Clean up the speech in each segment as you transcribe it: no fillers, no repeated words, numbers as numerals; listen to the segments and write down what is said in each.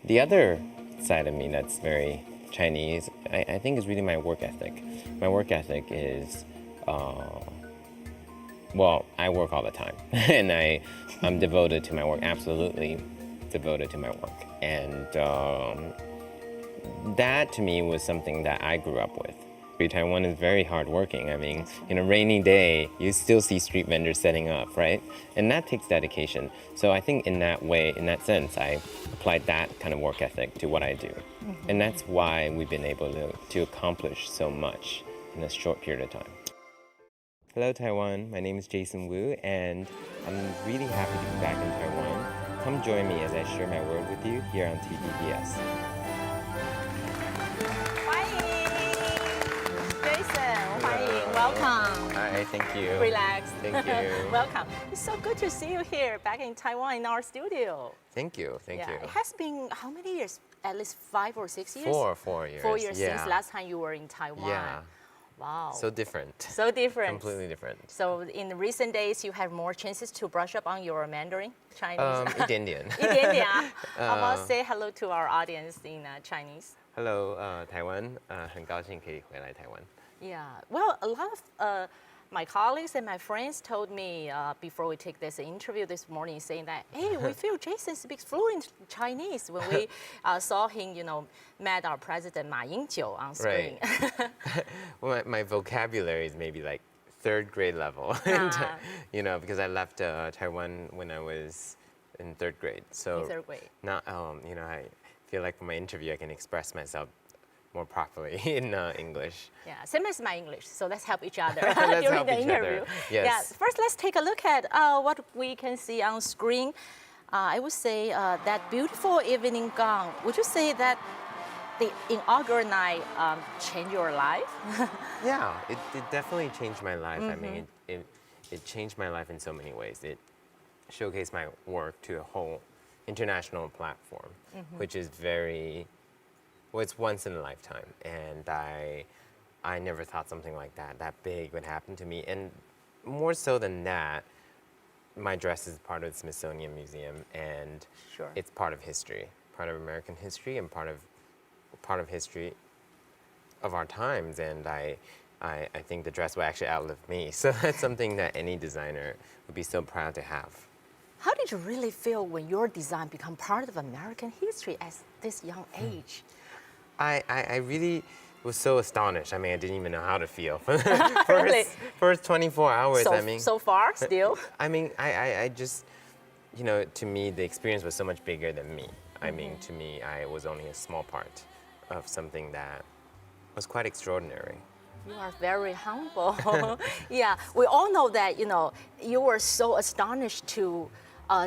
The other side of me that's very Chinese, I think, is really my work ethic. My work ethic is, well, I work all the time, and I'm devoted to my work, absolutely devoted to my work. And that, to me, was something that I grew up with. Taiwan is very hardworking. I mean, in a rainy day, you still see street vendors setting up, right? And that takes dedication. So I think in that way, in that sense, I applied that kind of work ethic to what I do. And that's why we've been able to accomplish so much in a short period of time. Hello, Taiwan. My name is Jason Wu, and I'm really happy to be back in Taiwan. Come join me as I share my word with you here on TVBS. Welcome. Hi, thank you. Relax. Thank you. Welcome. It's so good to see you here back in Taiwan in our studio. Thank you. Thank you. It has been how many years? At least 5 or 6 years? 4 years. 4 years yeah. since last time you were in Taiwan. Yeah. Wow. So different. So different. Completely different. So in recent days, you have more chances to brush up on your Mandarin, Chinese. 一点点。一点点啊。How about say hello to our audience in Chinese? Hello, 台湾，很高兴可以回来台湾。Yeah, well, a lot of my colleagues and my friends told me before we take this interview this morning, saying that, hey, we feel Jason speaks fluent Chinese when we saw him, met our president Ma Ying-jeou on screen. Right. Well, my vocabulary is maybe like 3rd grade level, because I left Taiwan when I was in 3rd grade. So in 3rd grade. Not, I feel like for my interview I can express myself more properly in English. Yeah, same as my English, so let's help each other Let's during help the each interview. other. Yes. Yeah, first let's take a look at what we can see on screen. I would say that beautiful evening gown. Would you say that the inaugural night changed your life? Yeah, it definitely changed my life. I mean, it changed my life in so many ways. It showcased my work to a whole international platform, which is very, well, it's once in a lifetime. And I never thought something like that big would happen to me. And more so than that, my dress is part of the Smithsonian Museum, and Sure. it's part of history, part of American history, and part of history of our times. And I think the dress will actually outlive me. So that's something that any designer would be so proud to have. How did you really feel when your design became part of American history at this young age? I really was so astonished. I mean, I didn't even know how to feel for the Really? first 24 hours. So far, still? I mean, I just, to me, the experience was so much bigger than me. I mean, to me, I was only a small part of something that was quite extraordinary. You are very humble. Yeah, we all know that, you were so astonished to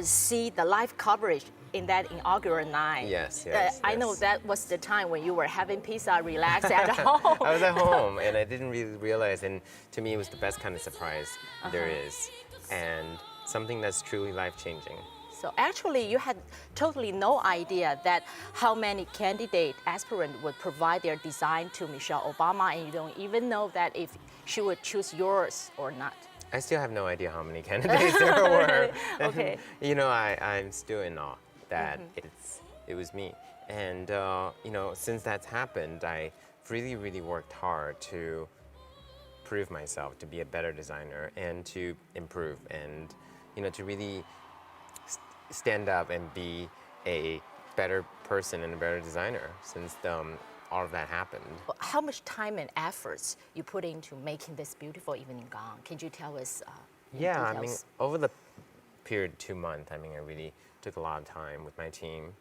see the live coverage in that inaugural night. Yes. I know that was the time when you were having pizza, relaxed at home. I was at home, and I didn't really realize, and to me, it was the best kind of surprise there is, and something that's truly life-changing. So actually, you had totally no idea that how many candidate aspirants would provide their design to Michelle Obama, and you don't even know that if she would choose yours or not. I still have no idea how many candidates there were. Okay. I'm still in awe that it was me. And, since that's happened, I really worked hard to prove myself to be a better designer and to improve and, to really stand up and be a better person and a better designer since all of that happened. How much time and efforts you put into making this beautiful evening gown? Can you tell us? Yeah, I mean, details? over the period 2 months, I really took a lot of time with my team.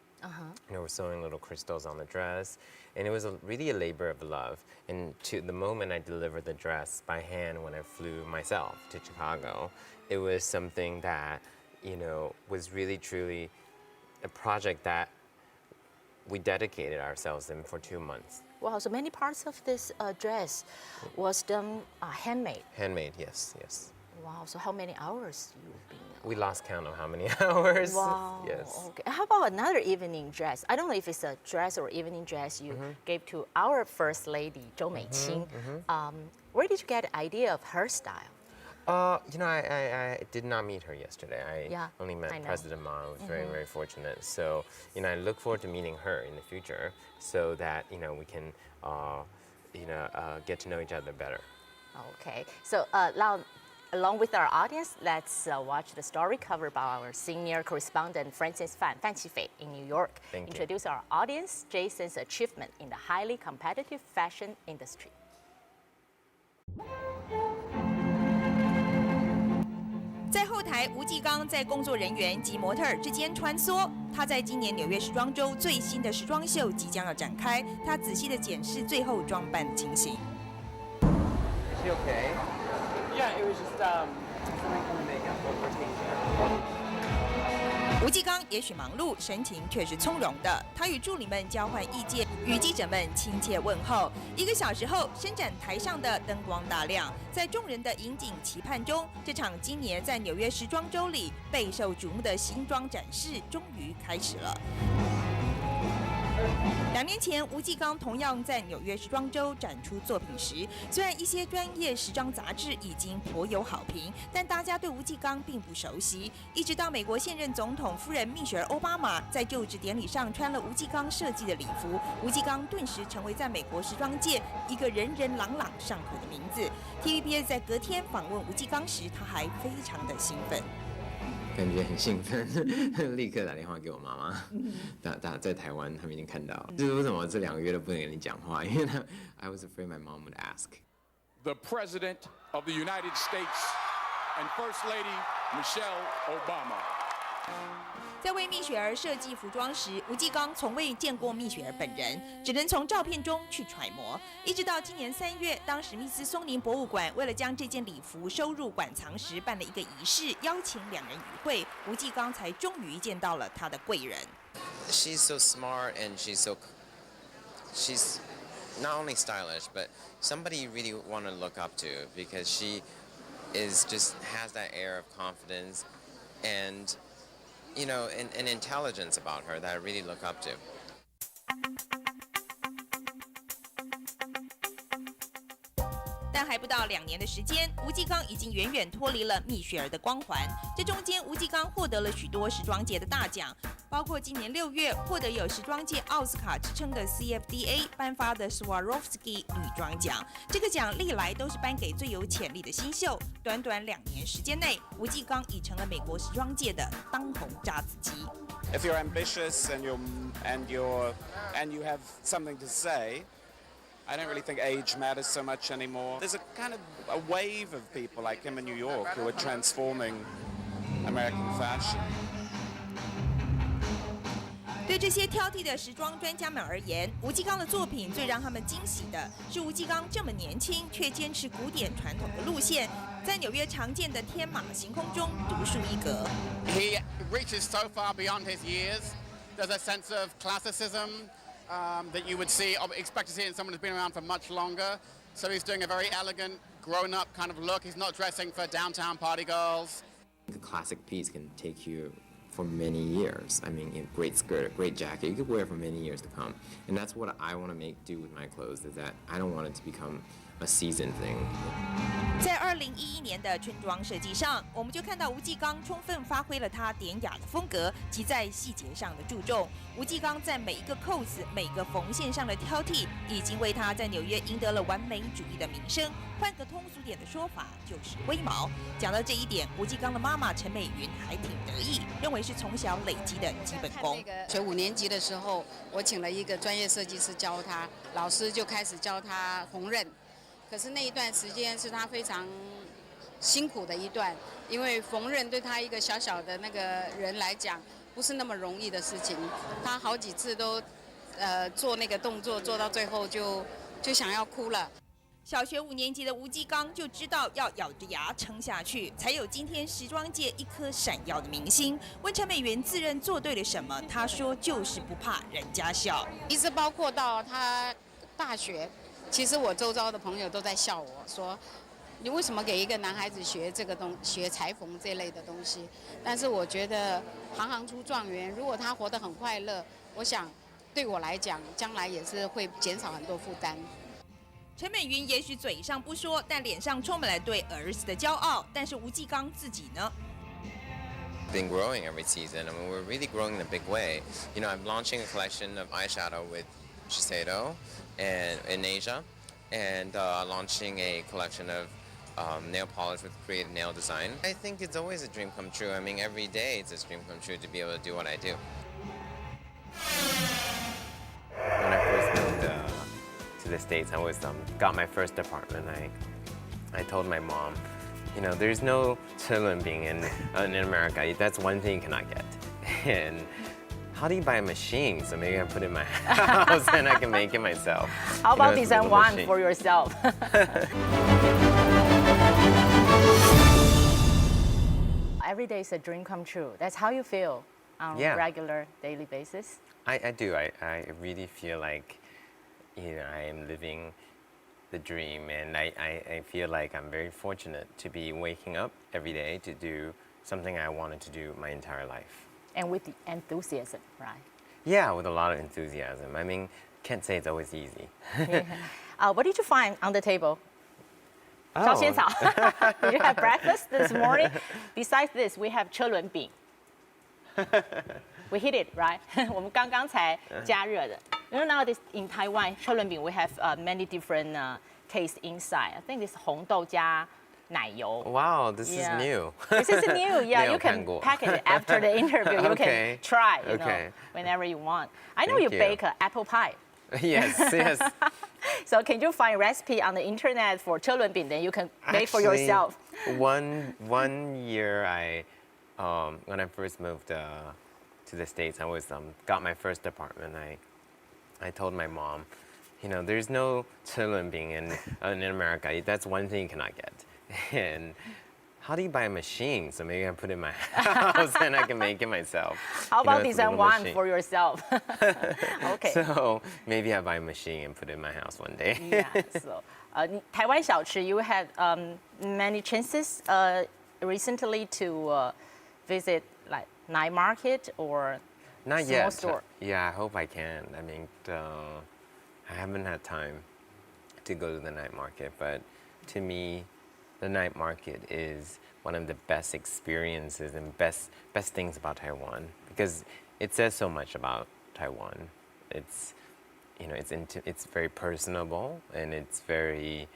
We're sewing little crystals on the dress, and it was really a labor of love. And to the moment I delivered the dress by hand when I flew myself to Chicago, it was something that, was really truly a project that we dedicated ourselves in for 2 months. Wow, so many parts of this dress was done handmade. Handmade, yes. Wow, so how many hours you've been? We lost count of how many hours. Wow. Yes. Okay. How about another evening dress? I don't know if it's a dress or evening dress you gave to our First Lady, Zhou Meiqing. Where did you get the idea of her style? I did not meet her yesterday. I only met President Ma. I was very, very fortunate. So, I look forward to meeting her in the future so that, we can, get to know each other better. Okay. So now, along with our audience, let's watch the story covered by our senior correspondent Francis Fan Qifei in New York. Thank you. Introduce our audience Jason's achievement in the highly competitive fashion industry. 在后台，吴继刚在工作人员及模特儿之间穿梭。他在今年纽约时装周最新的时装秀即将要展开，他仔细地检视最后装扮的情形。Is she okay? Yeah, it was just something from the makeup we're taking care of. 吴继刚也许忙碌，神情却是从容的。他与助理们交换意见，与记者们亲切问候。1个小时后，伸展台上的灯光大亮，在众人的引颈期盼中，这场今年在纽约时装周里备受瞩目的新装展示终于开始了。2年前，吴继刚同样在纽约时装周展出作品时，虽然一些专业时装杂志已经颇有好评，但大家对吴继刚并不熟悉。一直到美国现任总统夫人蜜雪儿·奥巴马在就职典礼上穿了吴继刚设计的礼服，吴继刚顿时成为在美国时装界一个人人朗朗上口的名字。TVBS 在隔天访问吴继刚时，他还非常的兴奋。感觉很兴奋，立刻打电话给我妈妈，在台湾，他们已经看到，就是为什么这2个月都不能跟你讲话，因为I was afraid my mom would ask. The President of the United States and First Lady Michelle Obama. 在为蜜雪儿设计服装时，吴继刚从未见过蜜雪儿本人，只能从照片中去揣摩。一直到今年3月，当史密斯松林博物馆为了将这件礼服收入馆藏时，办了一个仪式，邀请2人与会，吴继刚才终于见到了他的贵人。She's so smart and she's not only stylish, but somebody you really want to look up to because she has that air of confidence and an intelligence about her that I really look up to. 但还不到2年的时间，吴继刚已经远远脱离了蜜雪儿的光环。这中间，吴继刚获得了许多时装界的大奖，包括今年6月获得有时装界奥斯卡之称的 CFDA 颁发的 Swarovski 女装奖。这个奖历来都是颁给最有潜力的新秀。短短2年时间内，吴继刚已成了美国时装界的当红炸子鸡。If you're ambitious and you have something to say, I don't really think age matters so much anymore. There's a kind of a wave of people like him in New York who are transforming American fashion. 对这些挑剔的时装专家们而言，吴继刚的作品最让他们惊喜的是，吴继刚这么年轻却坚持古典传统的路线，在纽约常见的天马行空中独树一格。He reaches so far beyond his years. There's a sense of classicism that you would expect to see in someone who's been around for much longer. So he's doing a very elegant, grown-up kind of look. He's not dressing for downtown party girls. A classic piece can take you for many years. I mean, a great skirt, a great jacket, you could wear it for many years to come. And that's what I want to do with my clothes, is that I don't want it to become a season thing. 在2011年的春装设计上，我们就看到吴继刚充分发挥了他典雅的风格及在细节上的注重。吴继刚在每一个扣子、每个缝线上的挑剔，已经为他在纽约赢得了完美主义的名声。换个通俗点的说法，就是龟毛。讲到这一点，吴继刚的妈妈陈美云还挺得意，认为是从小累积的基本功。学5年级的时候，我请了一个专业设计师教他，老师就开始教他缝纫。可是那一段时间是他非常辛苦的一段，因为缝纫对他一个小小的那个人来讲，不是那么容易的事情。他好几次都做那个动作，做到最后就想要哭了。小学5年级的吴继刚就知道要咬着牙撑下去，才有今天时装界一颗闪耀的明星。问陈美云自认做对了什么，他说就是不怕人家笑。一直包括到他大学。其实我周遭的朋友都在笑我说，你为什么给一个男孩子学学裁缝这类的东西？但是我觉得行行出状元，如果他活得很快乐，我想对我来讲，将来也是会减少很多负担。陈美云也许嘴上不说，但脸上充满了对儿子的骄傲。但是吴继刚自己呢？ Been growing every season. I mean, we're really growing in a big way. You know, I'm launching a collection of eyeshadow with Shiseido and in Asia, and launching a collection of nail polish with creative nail design. I think it's always a dream come true. I mean, every day it's a dream come true to be able to do what I do. When I first moved to the States, I was got my first apartment. I told my mom, you know, there's no being in America. That's one thing you cannot get. And how do you buy a machine? So maybe I put it in my house and I can make it myself. How about it's a design little one machine. for yourself? Every day is a dream come true. That's how you feel on Yeah. a regular daily basis? I do. I really feel like, you know, I am living the dream, and I feel like I'm very fortunate to be waking up every day to do something I wanted to do my entire life. And with the enthusiasm, right? Yeah, with a lot of enthusiasm. I mean, can't say it's always easy. What did you find on the table? Oh. 烧仙草. Did you have breakfast this morning? Besides this, we have 车轮饼. We hit it, right? 我们刚刚才加热的. You know, nowadays in Taiwan, 车轮饼 we have many different tastes inside. I think this 红豆加奶油. Wow, this Yeah. is new. This is new, yeah. You can 没有看过. pack it after the interview. You Okay. can try, you know, Okay. whenever you want. I know Thank you you. bake apple pie. Yes, yes. So can you find recipe on the internet for 车轮饼? Then you can make for Actually, yourself. One year, when I first moved to the States, I was got my first apartment. I told my mom, you know, there's no being in America. That's one thing you cannot get. And how do you buy a machine? So maybe I put it in my house and I can make it myself. How about it's a design little one machine. for yourself? Okay. So maybe I buy a machine and put it in my house one day. Yeah. So, 台湾小吃, you had many chances recently to visit like night market or Not small yet. store. Yeah, I hope I can. I mean, I haven't had time to go to the night market, but to me, the night market is one of the best experiences and best things about Taiwan, because it says so much about Taiwan. It's, you know, it's very personable and it's very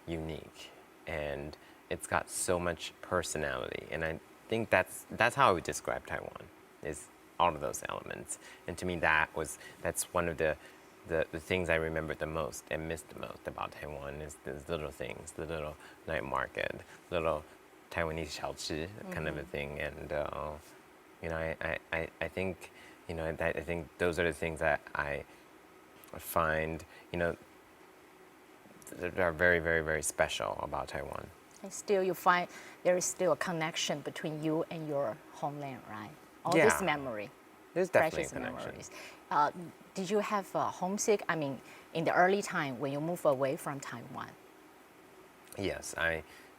unique, and it's got so much personality. And I think that's how I would describe Taiwan, is all of those elements. And to me, that's one of the things I remember the most and miss the most about Taiwan, is those little things, the little night market, little Taiwanese 小吃 kind of a thing. And you know, I think, you know, I think those are the things that I find, you know, that are very, very, very special about Taiwan. And still you find there is still a connection between you and your homeland, right? All Yeah. this memory. There's definitely a Precious connection. memories. Did you have homesick? I mean, in the early time when you move away from Taiwan. Yes,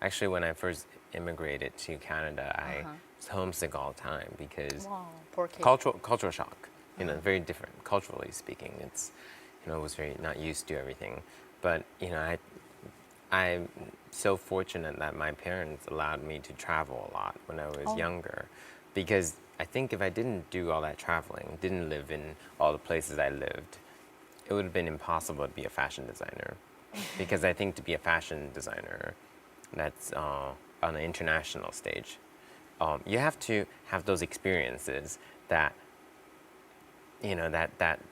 actually, when I first immigrated to Canada, I was homesick all the time because Wow, poor kid. cultural shock. You know, very different culturally speaking. It's, you know, I was very not used to everything. But you know, I'm so fortunate that my parents allowed me to travel a lot when I was younger, because I think if I didn't do all that traveling, didn't live in all the places I lived, it would have been impossible to be a fashion designer. Because I think to be a fashion designer that's on an international stage, you have to have those experiences that, you know, that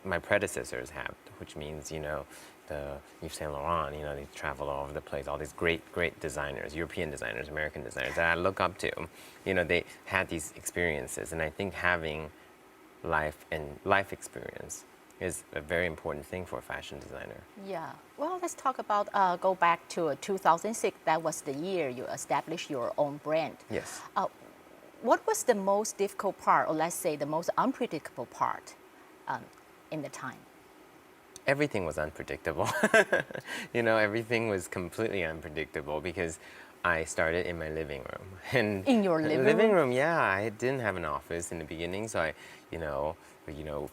my predecessors have, which means, you know, the Yves Saint Laurent, you know, they travel all over the place, all these great designers, European designers, American designers that I look up to. You know, they had these experiences, and I think having life experience is a very important thing for a fashion designer. Yeah. Well, let's talk about, go back to 2006. That was the year you established your own brand. Yes. What was the most difficult part, or let's say the most unpredictable part in the time? Everything was unpredictable. You know, everything was completely unpredictable because I started in my living room. And In your living room? Yeah. I didn't have an office in the beginning, so I,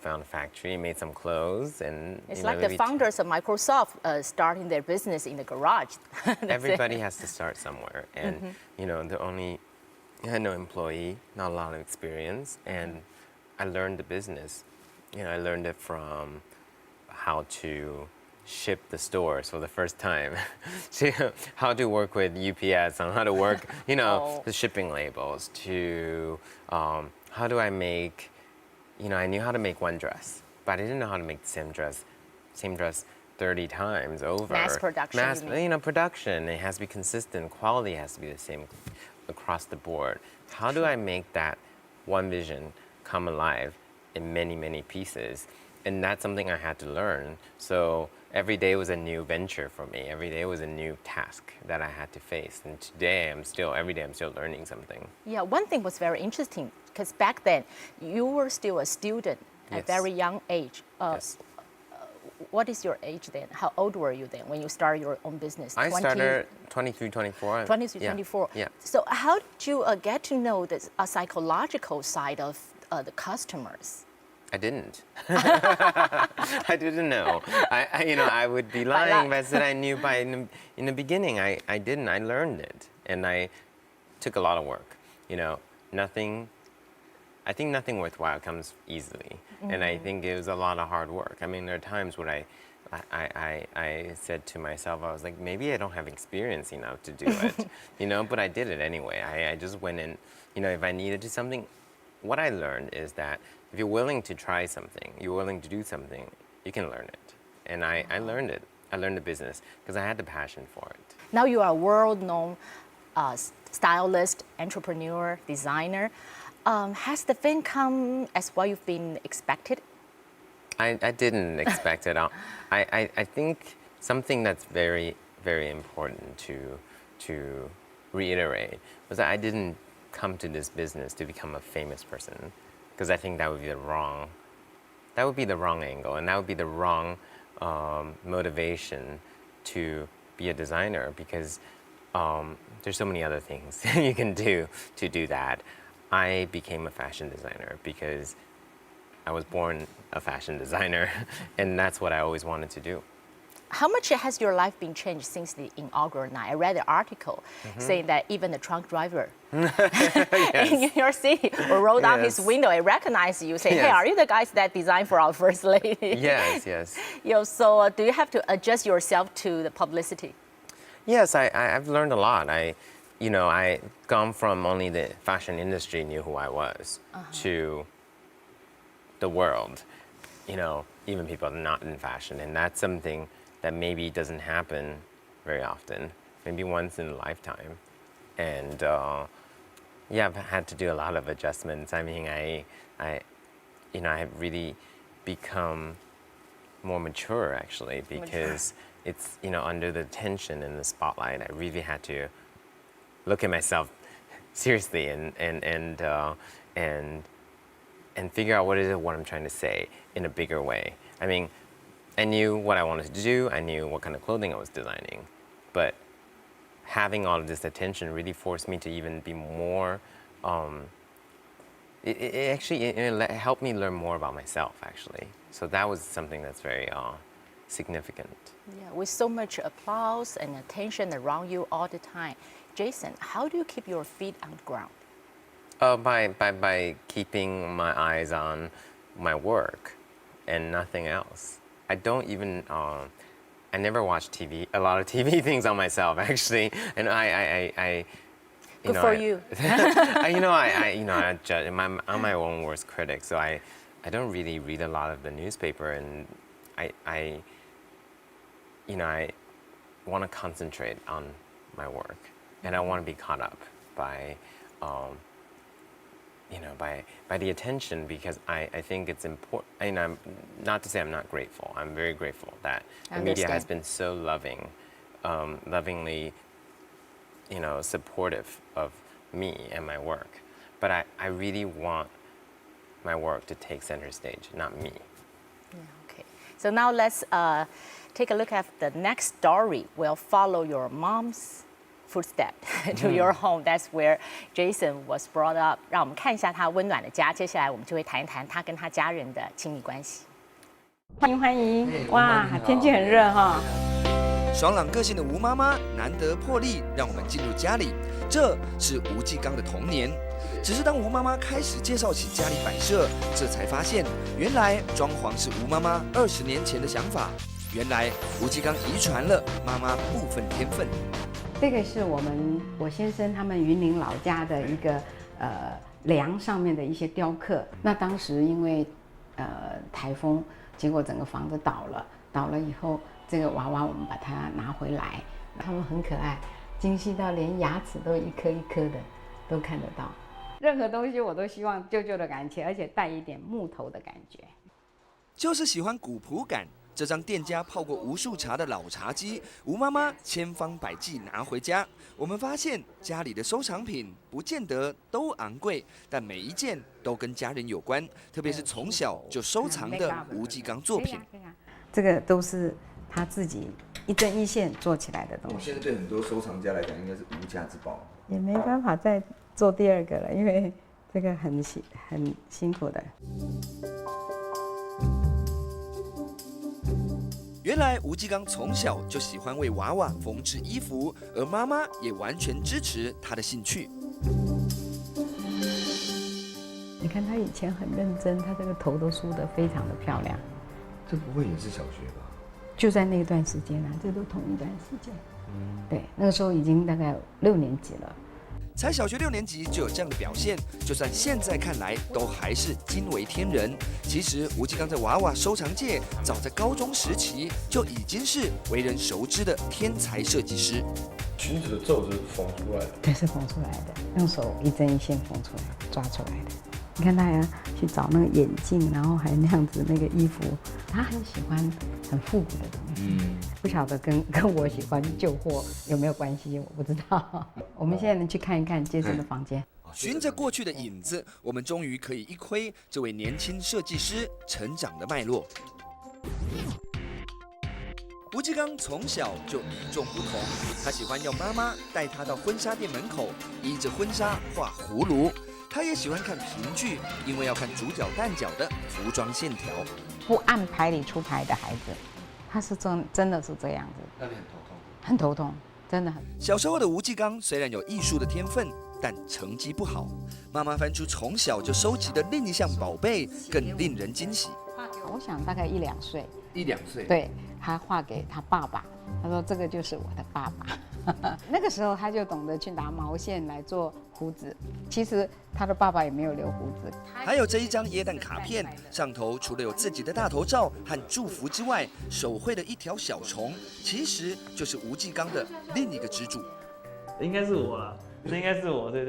found a factory, made some clothes, and It's like the founders of Microsoft starting their business in the garage. Everybody has to start somewhere, and I had no employee, not a lot of experience, and I learned the business. I learned it from how to ship the stores for the first time, to how to work with UPS on how to work, the shipping labels, to how do I make, I knew how to make one dress, but I didn't know how to make the same dress 30 times over. Mass production, you mean? Production. It has to be consistent. Quality has to be the same across the board. How do I make that one vision come alive in many, many pieces? And that's something I had to learn. So every day was a new venture for me. Every day was a new task that I had to face. And every day I'm still learning something. Yeah, one thing was very interesting because back then you were still a student at a Yes. very young age. Yes. What is your age then? How old were you then when you started your own business? I started 23, 24. 23, Yeah. 24. Yeah. So how did you get to know the psychological side of the customers? I didn't. I didn't know. I would be lying if I said I knew in the beginning. I didn't. I learned it, and I took a lot of work. I think nothing worthwhile comes easily, and I think it was a lot of hard work. I mean, there are times when I said to myself, I was like, maybe I don't have experience enough to do it, but I did it anyway. I just went in, if I needed to something, what I learned is that if you're willing to try something, you're willing to do something, you can learn it. And I learned it. I learned the business because I had the passion for it. Now you are a world-known stylist, entrepreneur, designer. Has the fame come as what you've been expected? I didn't expect it. I think something that's very, very important to reiterate was that I didn't come to this business to become a famous person, because I think that would be the wrong angle, and that would be the wrong motivation to be a designer, because there's so many other things you can do to do that. I became a fashion designer because I was born a fashion designer, and that's what I always wanted to do. How much has your life been changed since the inaugural night? I read an article saying that even the trunk driver in New York City will roll down his window and recognize you, say, hey, are you the guys that designed for our first lady? Yes. So do you have to adjust yourself to the publicity? Yes, I've learned a lot. I gone from only the fashion industry knew who I was to the world, even people not in fashion. And that's something that maybe doesn't happen very often, maybe once in a lifetime. And I've had to do a lot of adjustments. I mean, I have really become more mature, actually, because it's, under the tension and the spotlight, I really had to look at myself seriously and figure out what I'm trying to say in a bigger way. I mean, I knew what I wanted to do. I knew what kind of clothing I was designing, but having all of this attention really forced me to even be more. It helped me learn more about myself, actually. So that was something that's very significant. Yeah, with so much applause and attention around you all the time. Jason, how do you keep your feet on the ground? By keeping my eyes on my work and nothing else. I don't even, I never watch a lot of TV things on myself, actually. And Good for you. I judge, I'm my own worst critic, so I don't really read a lot of the newspaper, and I want to concentrate on my work, and I want to be caught up by the attention, because I think it's important. I'm not to say I'm not grateful. I'm very grateful that the media has been so lovingly, supportive of me and my work. But I really want my work to take center stage, not me. Yeah, okay. So now let's take a look at the next story. We'll follow your mom's footstep to your home. That's where Jason was brought up. 让我们看一下他温暖的家。接下来我们就会谈一谈他跟他家人的亲密关系。欢迎欢迎！哇，天气很热哈。爽朗个性的吴妈妈难得破例，让我们进入家里。这是吴继刚的童年。只是当吴妈妈开始介绍起家里摆设，这才发现原来装潢是吴妈妈20年前的想法。原来吴继刚遗传了妈妈部分天分。这个是我先生他们云林老家的一个梁上面的一些雕刻。那当时因为台风，结果整个房子倒了以后，这个娃娃我们把它拿回来，他们很可爱，精细到连牙齿都一颗一颗的都看得到。任何东西我都希望旧旧的感觉，而且带一点木头的感觉。就是喜欢古朴感。这张店家泡过无数茶的老茶几，吴妈妈千方百计拿回家。我们发现家里的收藏品不见得都昂贵，但每一件都跟家人有关，特别是从小就收藏的吴继刚作品。这个都是他自己一针一线做起来的东西。现在对很多收藏家来讲，应该是无价之宝。也没办法再做第二个了，因为这个很辛苦的。原来吴继刚从小就喜欢为娃娃缝制衣服，而妈妈也完全支持他的兴趣。你看他以前很认真，他这个头都梳得非常的漂亮。这不会也是小学吧？就在那段时间啊，这都同一段时间。对，那个时候已经大概6年级了。才小学6年级就有这样的表现，就算现在看来都还是惊为天人。其实吴继刚在娃娃收藏界，早在高中时期就已经是为人熟知的天才设计师。裙子的皱是缝出来的，对，是缝出来的，用手一针一线缝出来，抓出来的。你看他还要去找那个眼镜，然后还那样子那个衣服，他很喜欢很复古的东西。不晓得跟我喜欢旧货有没有关系，我不知道。我们现在能去看一看杰森的房间。循着过去的影子，我们终于可以一窥这位年轻设计师成长的脉络。吴继刚从小就与众不同，他喜欢要妈妈带他到婚纱店门口，依着婚纱画葫芦。他也喜欢看评剧，因为要看主角旦角的服装线条。不按牌理出牌的孩子，他是真的是这样子，那你很头痛。很头痛，真的很。小时候的吴继刚虽然有艺术的天分，但成绩不好。妈妈翻出从小就收集的另一项宝贝，更令人惊喜。我想大概1、2岁。1、2岁。对，他画给他爸爸，他说这个就是我的爸爸。那个时候他就懂得去拿毛线来做胡子，其实他的爸爸也没有留胡子。还有这一张耶诞卡片，上头除了有自己的大头照和祝福之外，手绘的一条小虫，其实就是吴继刚的另一个支柱。应该是我啦，这应该是我，对。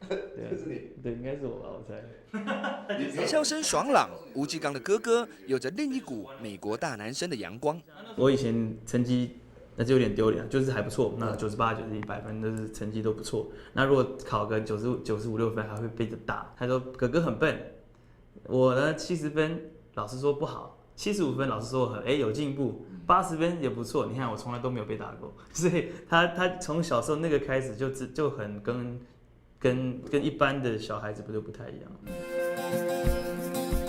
对，应该是我吧，我猜。笑声爽朗，吴继刚的哥哥有着另一股美国大男生的阳光。我以前成绩那就有点丢脸，就是还不错，那98、90、100分都是成绩都不错。那如果考个95、96分，还会被着打。他说哥哥很笨，我呢70分，老师说不好；75分，老师说很有进步；80分也不错。你看我从来都没有被打过，所以他从小时候那个开始就很跟一般的小孩子不太一样。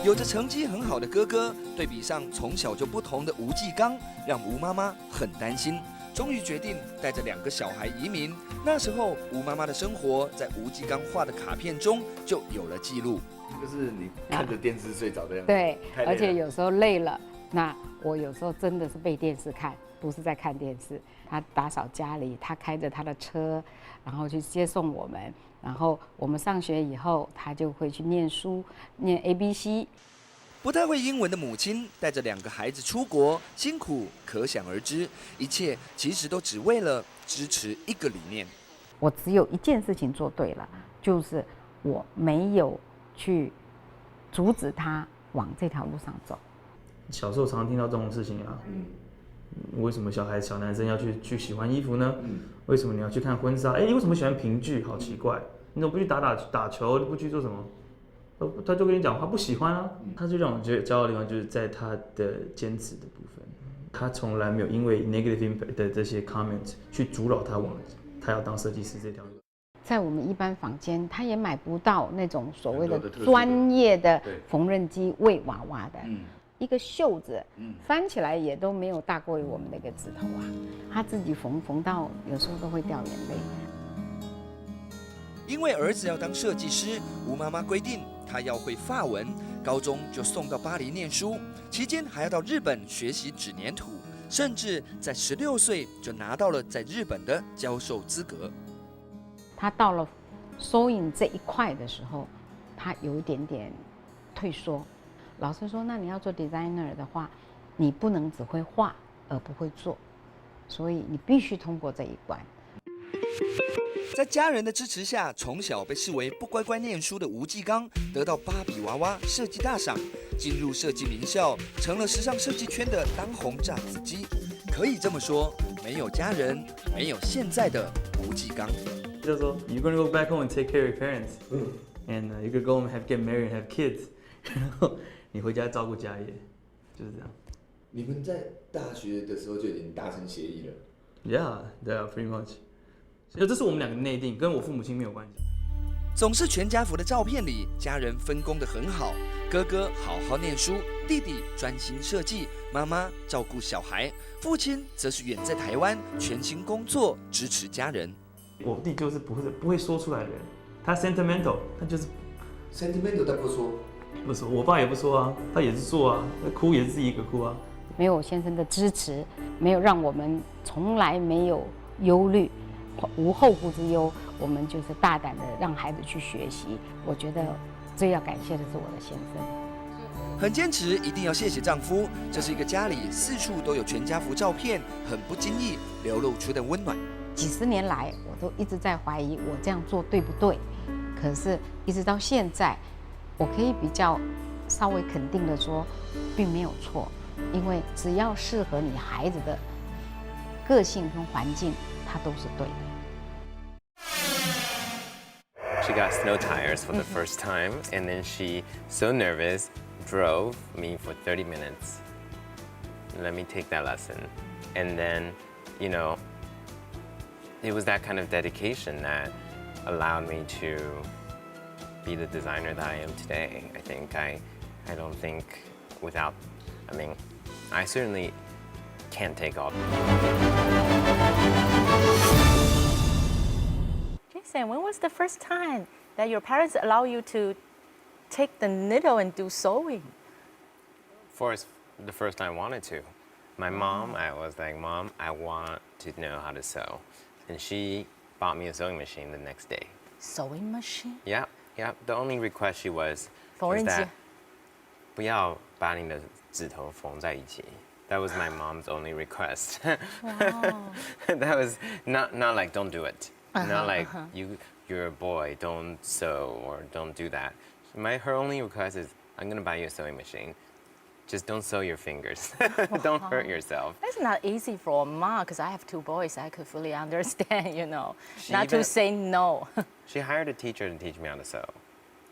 有着成绩很好的哥哥，对比上从小就不同的吴继刚，让吴妈妈很担心。终于决定带着2个小孩移民。那时候，吴妈妈的生活在吴继刚画的卡片中就有了记录。就是你看着电视睡着的样子。对，而且有时候累了，那我有时候真的是被电视看，不是在看电视。他打扫家里，他开着他的车，然后去接送我们。然后我们上学以后，他就会去念书，念 ABC。不太会英文的母亲带着2个孩子出国，辛苦可想而知。一切其实都只为了支持一个理念。我只有一件事情做对了，就是我没有去阻止他往这条路上走。小时候常常听到这种事情啊。为什么小男生要去喜欢衣服呢？为什么你要去看婚纱？你为什么喜欢评剧？好奇怪！你怎么不去打球？你不去做什么？他就跟你讲，他不喜欢啊。他就让我觉得骄傲的地方就是在他的坚持的部分。他从来没有因为 negative impact 的这些 comment 去阻挠他往他要当设计师这条路。在我们一般房间，他也买不到那种所谓的专业的缝纫机喂娃娃的。一个袖子，翻起来也都没有大过于我们那个指头啊。他自己缝到有时候都会掉眼泪。因为儿子要当设计师，吴妈妈规定他要会法文，高中就送到巴黎念书，期间还要到日本学习纸黏土，甚至在16岁就拿到了在日本的教授资格。他到了收银这一块的时候，他有一点点退缩。老师说：“那你要做 designer 的话，你不能只会画而不会做，所以你必须通过这一关。”在家人的支持下，从小被视为不乖乖念书的吴继刚，得到芭比娃娃设计大赏，进入设计名校，成了时尚设计圈的当红炸子鸡。可以这么说，没有家人，没有现在的吴继刚。就是说 ，You're gonna go back home and take care of your parents, and you could go home and get married and have kids 。然后你回家照顾家业，就是这样。你们在大学的时候就已经达成协议了 ？Yeah, pretty much。所以这是我们两个内定，跟我父母亲没有关系。总是全家福的照片里，家人分工得很好，哥哥好好念书，弟弟专心设计，妈妈照顾小孩，父亲则是远在台湾全心工作，支持家人。我弟就是不会说出来的人，他 sentimental， 他就是 sentimental， 他不说。不说，我爸也不说啊，他也是做啊，哭也是自己一个哭啊。没有先生的支持，没有让我们从来没有忧虑，无后顾之忧，我们就是大胆的让孩子去学习。我觉得最要感谢的是我的先生，很坚持，一定要谢谢丈夫。这是一个家里四处都有全家福照片，很不经意流露出的温暖。几十年来，我都一直在怀疑我这样做对不对，可是一直到现在。我可以比较稍微肯定的说，并没有错，因为只要适合你孩子的个性跟环境，它都是对的。She got snow tires for the first time, and then she, so nervous, drove me for 30 minutes. Let me take that lesson. And then, you know, it was that kind of dedication that allowed me to be the designer that I am today. I think I don't think without, I mean, I certainly can't take all. Jason, when was the first time that your parents allow you to take the needle and do sewing? For the first time I wanted to. My mom, I was like, Mom, I want to know how to sew. And she bought me a sewing machine the next day. Sewing machine? Yeah. Yeah, the only request she was that 不要把你的指头缝在一起. That was my mom's only request. Wow. That was not like don't do it. Not like you're a boy, don't sew or don't do that. Her only request is I'm gonna buy you a sewing machine. Just don't sew your fingers. Don't hurt yourself. That's not easy for a mom because I have two boys. I could fully understand, you know, not to say no. She hired a teacher to teach me how to sew.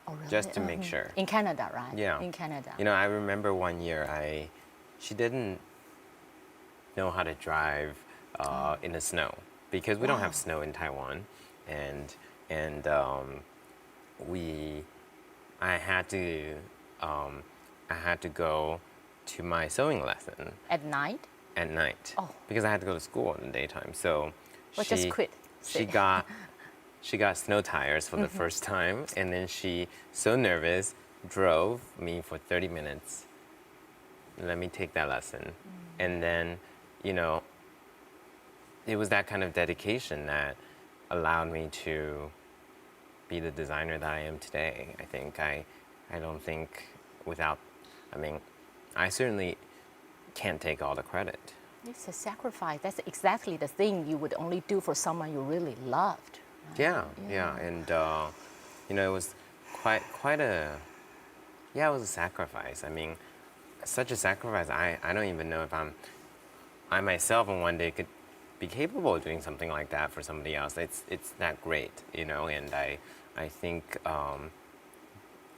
Oh, really? Just to make sure. In Canada, right? Yeah. In Canada. You know, I remember one year she didn't know how to drive in the snow because we don't have snow in Taiwan, and I had to go to my sewing lesson. At night? At night. Oh. Because I had to go to school in the daytime. So just quit. She got snow tires for the first time, and then she, so nervous, drove me for 30 minutes. Let me take that lesson. And then, you know, it was that kind of dedication that allowed me to be the designer that I am today. I think I don't think without, I mean, I certainly can't take all the credit. It's a sacrifice. That's exactly the thing you would only do for someone you really loved. Right? Yeah. And, you know, it was quite a, it was a sacrifice. I mean, such a sacrifice, I don't even know if I myself in one day could be capable of doing something like that for somebody else. It's that great, you know, and I think,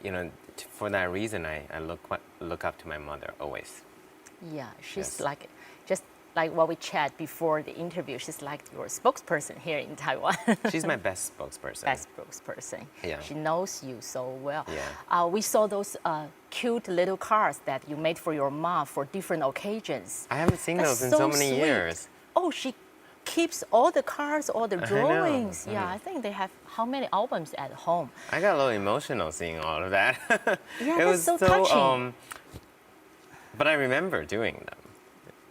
you know, for that reason, I look up to my mother always. Yeah, she's like just like what we chat before the interview, she's like your spokesperson here in Taiwan. She's my best spokesperson. Best spokesperson. Yeah. She knows you so well. Yeah. We saw those cute little cards that you made for your mom for different occasions. I haven't seen That's those in so many sweet. years. Oh, she keeps all the cards, all the I know. drawings. Yeah, I think they have how many albums at home? I got a little emotional seeing all of that. Yeah, It that's was so touching. But I remember doing them.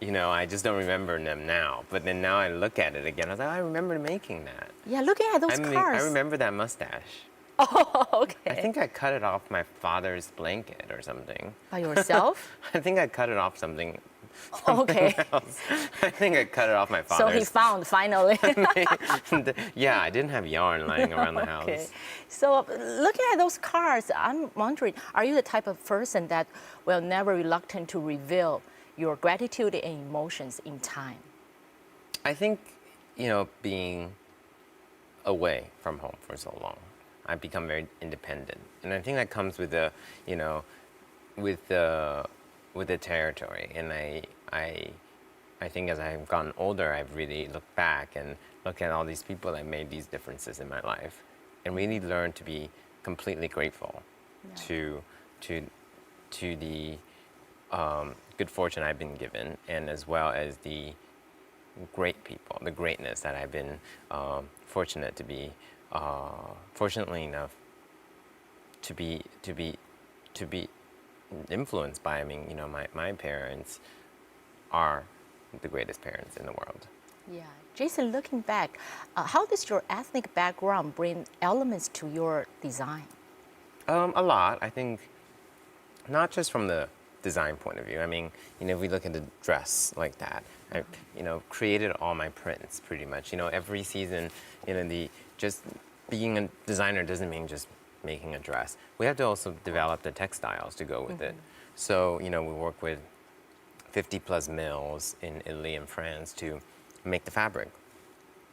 You know, I just don't remember them now. But then now I look at it again. I was like, I remember making that. Yeah, looking at those cards. I remember that mustache. Oh, okay. I think I cut it off my father's blanket or something. By yourself? I think I cut it off something. Okay. Else. I think I cut it off my So father's. he found finally. Yeah, I didn't have yarn lying around the house. Okay. So looking at those cards, I'm wondering, are you the type of person that will never reluctant to reveal your gratitude and emotions in time? I think, you know, being away from home for so long, I've become very independent, and I think that comes with the, you know, with the territory. And I think as I've gotten older, I've really looked back and looked at all these people that made these differences in my life, and really learned to be completely grateful to the good fortune I've been given, and as well as the great people, the greatness that I've been fortunate to be, fortunately enough to be influenced by. I mean, you know, my parents are the greatest parents in the world. Yeah. Jason, looking back, how does your ethnic background bring elements to your design? A lot. I think not just from the design point of view. I mean, you know, if we look at the dress like that, I, you know, created all my prints pretty much. You know, every season, you know, just being a designer doesn't mean just making a dress. We have to also develop the textiles to go with it. So, you know, we work with 50 plus mills in Italy and France to make the fabric.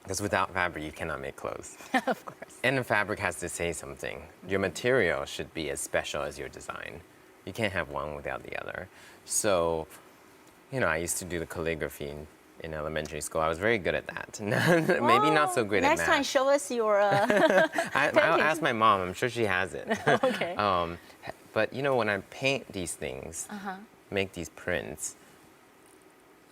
Because without fabric, you cannot make clothes. Of course. And the fabric has to say something. Your material should be as special as your design. You can't have one without the other. So, you know, I used to do the calligraphy in elementary school. I was very good at that. Maybe not so great at math. Next time, show us your I'll ask my mom. I'm sure she has it. Okay. But, you know, when I paint these things, make these prints,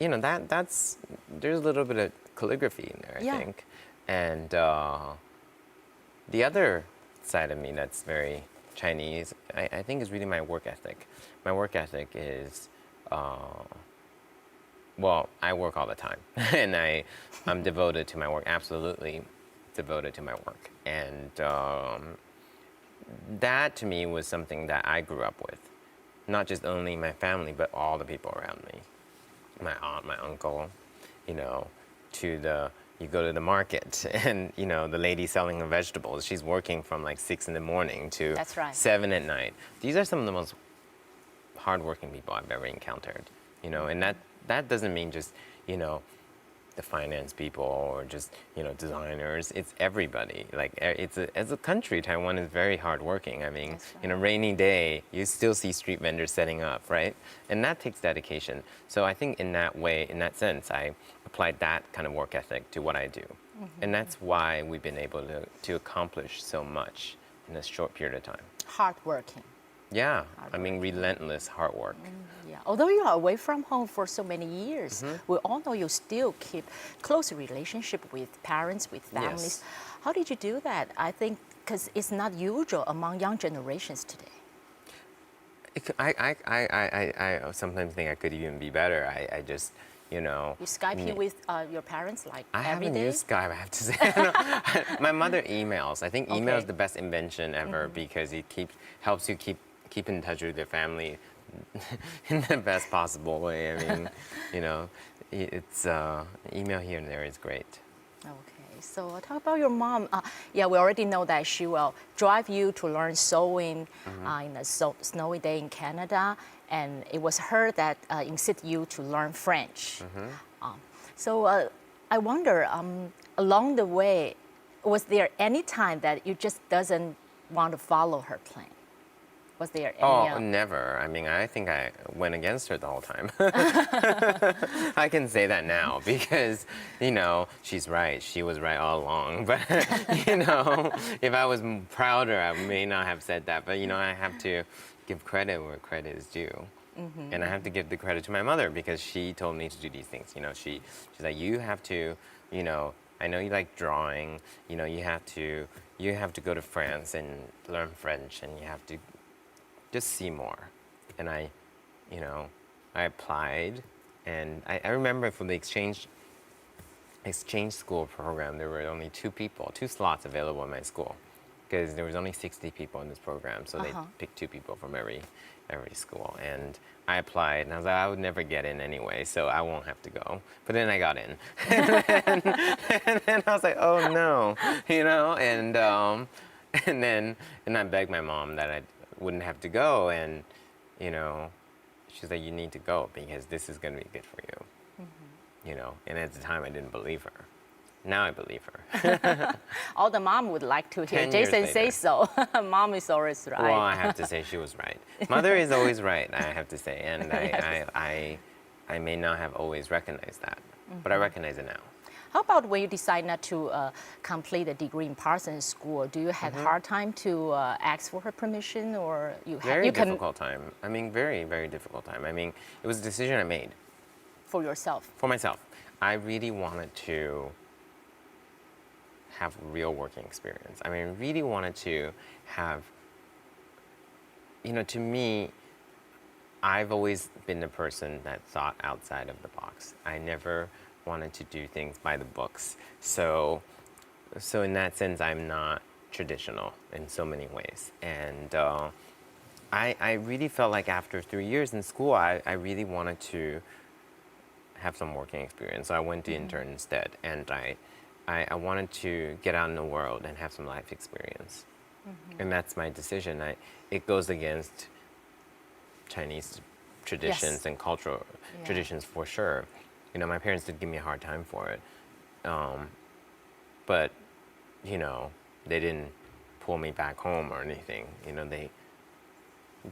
you know, there's a little bit of calligraphy in there, I think. And the other side of me that's very Chinese, I think, is really my work ethic. My work ethic is, well, I work all the time, and I'm devoted to my work, absolutely devoted to my work. And that, to me, was something that I grew up with. Not just only my family, but all the people around me. My aunt, my uncle, you know, you go to the market and, you know, the lady selling the vegetables, she's working from like 6 in the morning to 7 at night. These are some of the most hardworking people I've ever encountered, you know, and that doesn't mean just, you know, the finance people or just, you know, designers. It's everybody. Like, as a country, Taiwan is very hardworking. I mean, in a rainy day, you still see street vendors setting up, right? And that takes dedication. So I think in that way, in that sense, I applied that kind of work ethic to what I do. And that's why we've been able to accomplish so much in a short period of time. Hardworking. Yeah, I mean, relentless hard work. Yeah, although you are away from home for so many years, we all know you still keep close relationship with parents, with families. How did you do that? I think because it's not usual among young generations today. I sometimes think I could even be better. I just, you know. You Skype with your parents like I every haven't day? used Skype, I have to say. My mother emails. I think email is the best invention ever because it helps you keep in touch with your family in the best possible way. I mean, you know, it's email here and there is great. Okay, so talk about your mom. Yeah, we already know that she will drive you to learn sewing in a snowy day in Canada, and it was her that insisted you to learn French. So I wonder, along the way, was there any time that you just doesn't want to follow her plan? Was there any? Oh, never. I mean, I think I went against her the whole time. I can say that now because, she's right. She was right all along. But, if I was prouder, I may not have said that. But, I have to give credit where credit is due. Mm-hmm. And I have to give the credit to my mother because she told me to do these things. She's like, you have to, I know you like drawing. You have to go to France and learn French, and you have to just see more. And I applied, and I remember for the exchange school program, there were only two slots available in my school, because there was only 60 people in this program, so they picked 2 people from every school. And I applied, and I was like, I would never get in anyway, so I won't have to go. But then I got in, and then I was like, oh no, and then I begged my mom that I wouldn't have to go, and she's like, you need to go because this is going to be good for you. And at the time I didn't believe her. Now I believe her. All the mom would like to hear 10 years Jason say later. so. Mom is always right. Well, I have to say she was right. Mother is always right, I have to say, and I may not have always recognized that, but I recognize it now. How about when you decide not to complete a degree in Parsons School? Do you have hard time to ask for her permission, or Very difficult time. I mean, very, very difficult time. I mean, it was a decision I made. For yourself? For myself. I really wanted to have real working experience. I mean, really wanted to have, to me, I've always been the person that thought outside of the box. I never wanted to do things by the books. So in that sense, I'm not traditional in so many ways. And I really felt like after 3 years in school, I really wanted to have some working experience. So I went to intern instead, and I wanted to get out in the world and have some life experience. And that's my decision. It goes against Chinese traditions and cultural traditions for sure. My parents did give me a hard time for it. But, they didn't pull me back home or anything.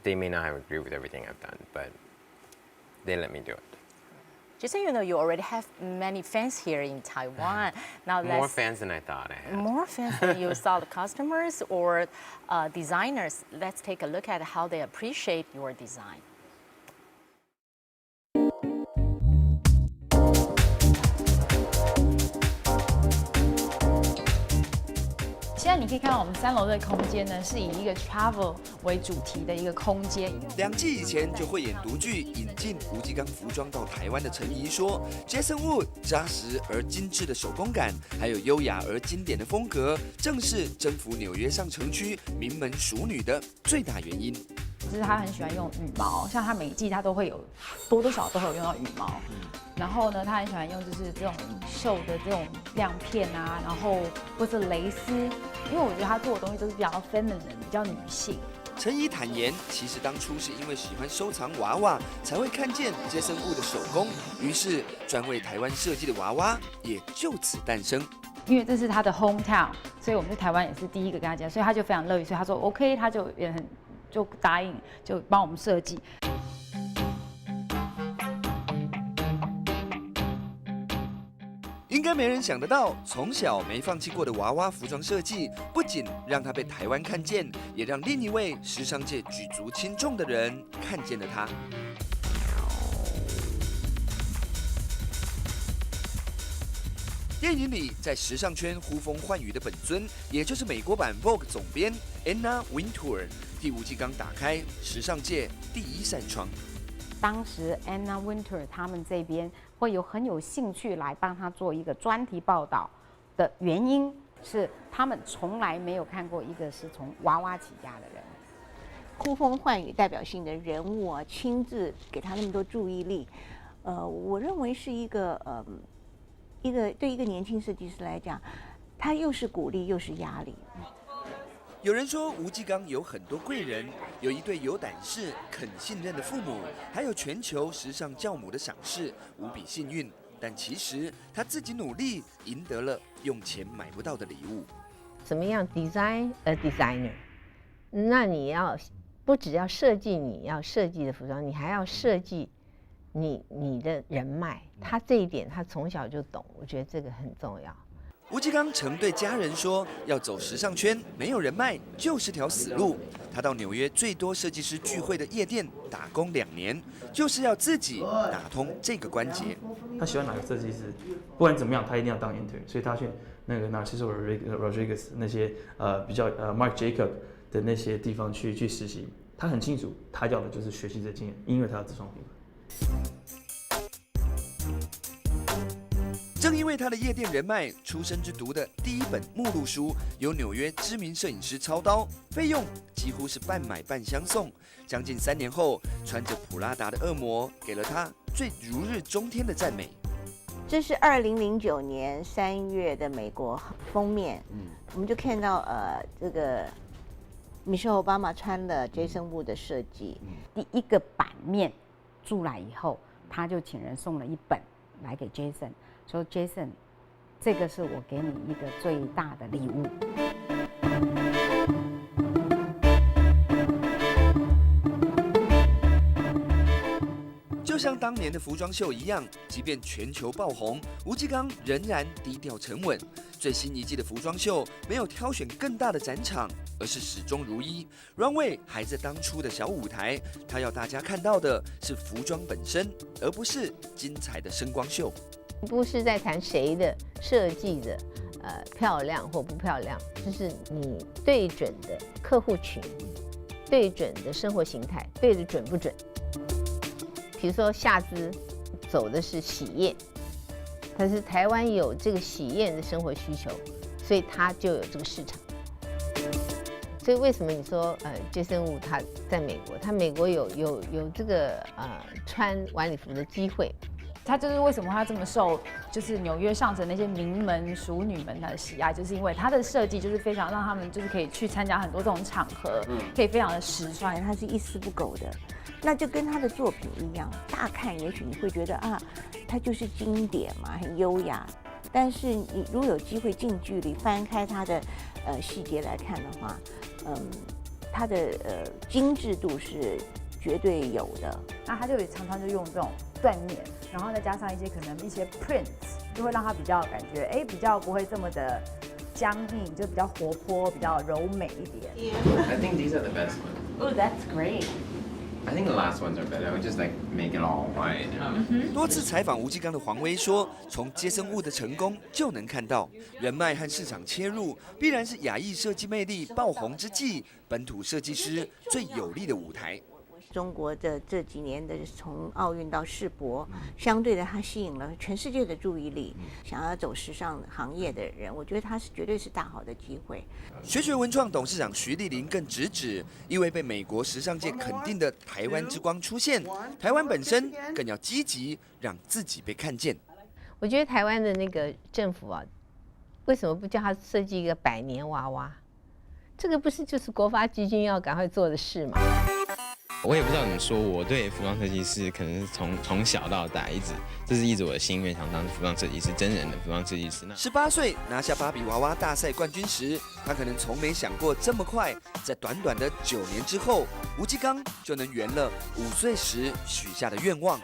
They may not have agreed with everything I've done, but they let me do it. Jason, you already have many fans here in Taiwan. Now More fans than I thought I had. More fans than you saw, the customers or designers. Let's take a look at how they appreciate your design. 现在你可以看到我们3楼的空间呢，是以一个 travel 为主题的一个空间。2季以前就慧眼独具，引进吴继刚服装到台湾的陈怡说 ，Jason Wu 扎实而精致的手工感，还有优雅而经典的风格，正是征服纽约上城区名门淑女的最大原因。就是他很喜欢用羽毛，像他每一季他都会有多多少少都会有用到羽毛。然后呢，他很喜欢用就是这种绣的这种亮片啊，然后或是蕾丝，因为我觉得他做的东西都是比较 feminine， 比较女性。陈怡坦言，其实当初是因为喜欢收藏娃娃，才会看见Jason Wu的手工，于是专为台湾设计的娃娃也就此诞生。因为这是他的 hometown， 所以我们在台湾也是第一个跟他讲，所以他就非常乐意，所以他说 OK， 他就也很就答应，就帮我们设计。应该没人想得到，从小没放弃过的娃娃服装设计，不仅让他被台湾看见，也让另一位时尚界举足轻重的人看见了他。电影里在时尚圈呼风唤雨的本尊，也就是美国版 Vogue 总编 Anna Wintour， 替吴继刚打开时尚界第一扇窗。当时 Anna Wintour 他们这边会很有兴趣来帮他做一个专题报道的原因是，他们从来没有看过一个是从娃娃起家的人，呼风唤雨代表性的人物啊，亲自给他那么多注意力，我认为是一个对一个年轻设计师来讲，他又是鼓励又是压力。有人说吴继刚有很多贵人，有一对有胆识、肯信任的父母，还有全球时尚教母的赏识，无比幸运。但其实他自己努力赢得了用钱买不到的礼物。怎么样 design a designer？ 那你要不只要设计你要设计的服装，你还要设计你的人脉。他这一点他从小就懂，我觉得这个很重要。吴继刚曾对家人说，要走时尚圈，没有人脉就是条死路。他到纽约最多设计师聚会的夜店打工2年，就是要自己打通这个关节。他喜欢哪个设计师，不管怎么样，他一定要当 intern， 所以他去那个 Narciso Rodriguez 那些比较Marc Jacob 的那些地方去实习。他很清楚，他要的就是学习的经验，因为他有自创品牌。正因为他的夜店人脉，出生之犊的第一本目录书由纽约知名摄影师操刀，费用几乎是半买半相送。将近3年后，穿着普拉达的恶魔给了他最如日中天的赞美。这是2009年3月的美国封面，我们就看到这个Michelle Obama 穿了 Jason Wu 的设计，第一个版面出来以后，他就请人送了1本来给 Jason。说 Jason， 这个是我给你一个最大的礼物。就像当年的服装秀一样，即便全球爆红，吴继刚仍然低调沉稳。最新一季的服装秀没有挑选更大的展场，而是始终如一。Runway 还在当初的小舞台，他要大家看到的是服装本身，而不是精彩的声光秀。不是在谈谁的设计的漂亮或不漂亮，就是你对准的客户群，对准的生活形态，对得准不准？比如说夏姿走的是喜宴，但是台湾有这个喜宴的生活需求，所以它就有这个市场。所以为什么你说Jason Wu他在美国，他美国有这个穿晚礼服的机会。他就是为什么他这么受，就是纽约上层那些名门淑女们的喜爱，就是因为他的设计就是非常让他们就是可以去参加很多这种场合，可以非常的时尚，他是一丝不苟的。那就跟他的作品一样，大看也许你会觉得他就是经典嘛，很优雅。但是你如果有机会近距离翻开他的细节来看的话，他的精致度是绝对有的。那他就常常就用这种缎面，然后再加上一些 prints， 就会让它比较感觉比较不会这么的僵硬，就比较活泼，比较柔美一点。I think these are the best ones. Oh, that's great. I think the last ones are better. I would just like make it all white. 多次采访吴继刚的黄威说，从Jason Wu的成功就能看到，人脉和市场切入必然是亚裔设计魅力爆红之际，本土设计师最有利的舞台。中国的这几年的从奥运到世博，相对的它吸引了全世界的注意力。想要走时尚行业的人，我觉得它是绝对是大好的机会。学文创董事长徐丽玲更直指，因为被美国时尚界肯定的台湾之光出现，台湾本身更要积极让自己被看见。我觉得台湾的那个政府为什么不叫他设计一个100年娃娃？这个不是就是国发基金要赶快做的事吗？我也不知道怎么说，我对服装设计师可能是从小到大这是一直我的心愿，想当服装设计师，真人的服装设计师。18岁拿下芭比娃娃大赛冠军时，他可能从没想过这么快，在短短的9年之后，吴继刚就能圆了5岁时许下的愿望，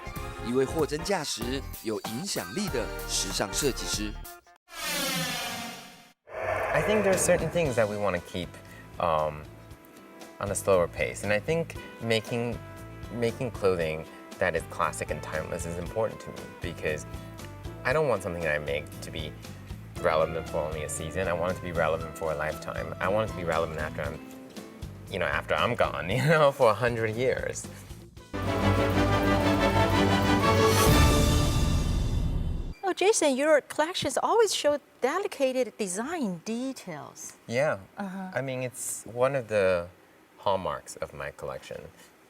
一位货真价实、有影响力的时尚设计师。I think there's certain things that we want to keep on a slower pace, and I think making clothing that is classic and timeless is important to me because I don't want something that I make to be relevant for only a season. I want it to be relevant for a lifetime. I want it to be relevant after I'm gone, for 100 years. Oh, Jason, your collections always show delicate design details. Yeah. I mean, it's one of the hallmarks of my collection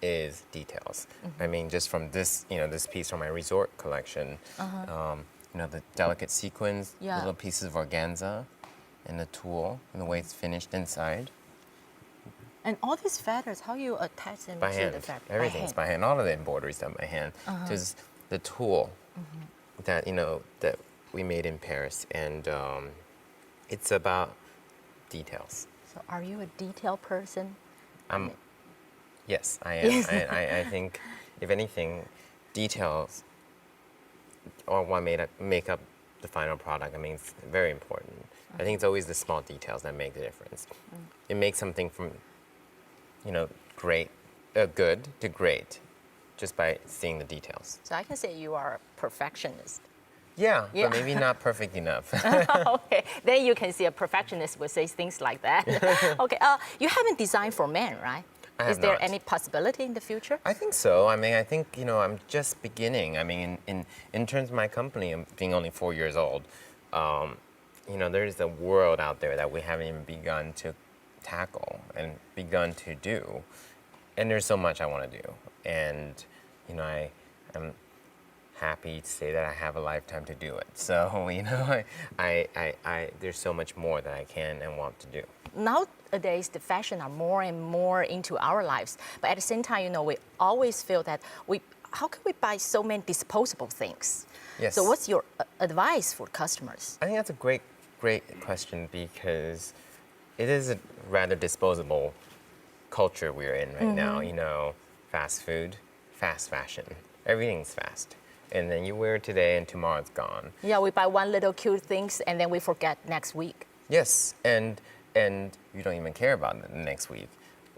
is details. I mean, just from this, this piece from my resort collection, the delicate sequins, little pieces of organza, and the tulle, and the way it's finished inside. And all these feathers, how you attach them By to hand. the fabric? Everything's by hand. All of the embroidery's done by hand. Just the tulle that that we made in Paris, and it's about details. So, are you a detail person? Yes, I am. I think, if anything, details are what make up the final product. I mean, it's very important. I think it's always the small details that make the difference. It makes something from, good to great, just by seeing the details. So I can say you are a perfectionist. Yeah, but maybe not perfect enough. Okay, then you can see a perfectionist would say things like that. Okay, you haven't designed for men, right? Is there any possibility in the future? I think so. I mean, I think, I'm just beginning. I mean, in terms of my company, I'm being only 4 years old, there's a world out there that we haven't even begun to tackle and begun to do. And there's so much I want to do. And, I'm happy to say that I have a lifetime to do it. So, there's so much more that I can and want to do. Nowadays, the fashion are more and more into our lives. But at the same time, we always feel that how can we buy so many disposable things? Yes. So what's your advice for customers? I think that's a great question, because it is a rather disposable culture we're in right now. Fast food, fast fashion, everything's fast. And then you wear it today and tomorrow it's gone. Yeah, we buy one little cute things and then we forget next week. Yes, and you don't even care about it the next week.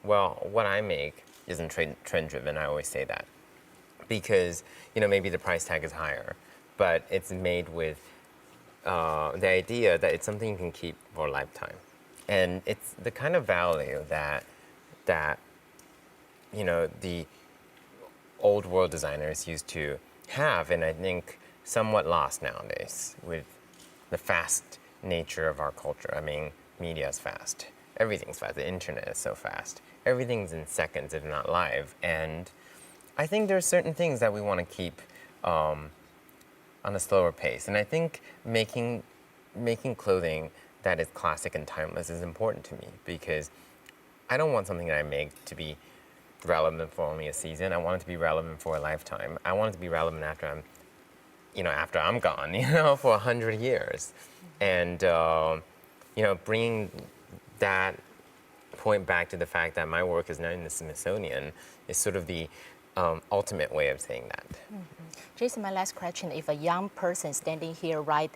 Well, what I make isn't trend driven, I always say that. Because, maybe the price tag is higher, but it's made with the idea that it's something you can keep for a lifetime. And it's the kind of value that the old world designers used to have, and I think somewhat lost nowadays with the fast nature of our culture. I mean, media is fast. Everything's fast. The internet is so fast. Everything's in seconds, if not live. And I think there are certain things that we want to keep on a slower pace. And I think making clothing that is classic and timeless is important to me, because I don't want something that I make to be relevant for only a season. I want it to be relevant for a lifetime. I want it to be relevant after I'm gone, for 100 years. And, bringing that point back to the fact that my work is now in the Smithsonian is sort of the ultimate way of saying that. Jason, my last question, if a young person standing here right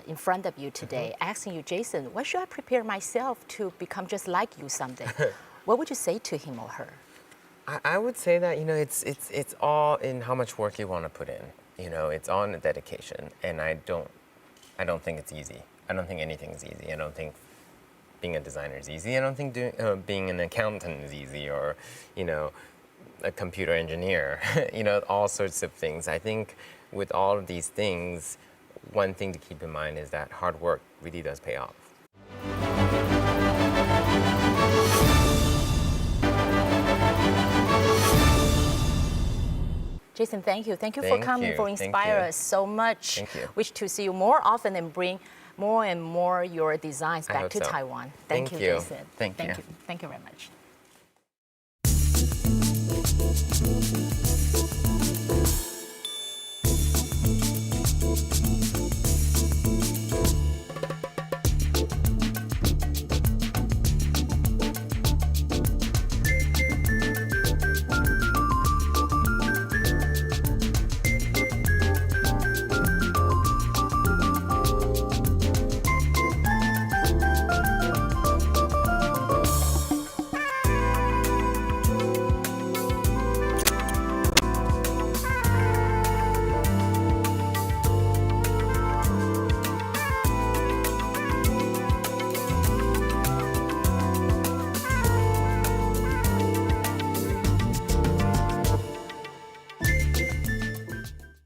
in front of you today asking you, Jason, what should I prepare myself to become just like you someday? What would you say to him or her? I would say that, it's all in how much work you want to put in. It's all in the dedication, and I don't think it's easy. I don't think anything is easy. I don't think being a designer is easy. I don't think being an accountant is easy, or, a computer engineer, all sorts of things. I think with all of these things, one thing to keep in mind is that hard work really does pay off. Jason, thank you. Thank you for coming, for inspiring us so much. Thank you. Wish to see you more often and bring more and more your designs back to Taiwan. Thank you, Jason. Thank you. Thank you very much.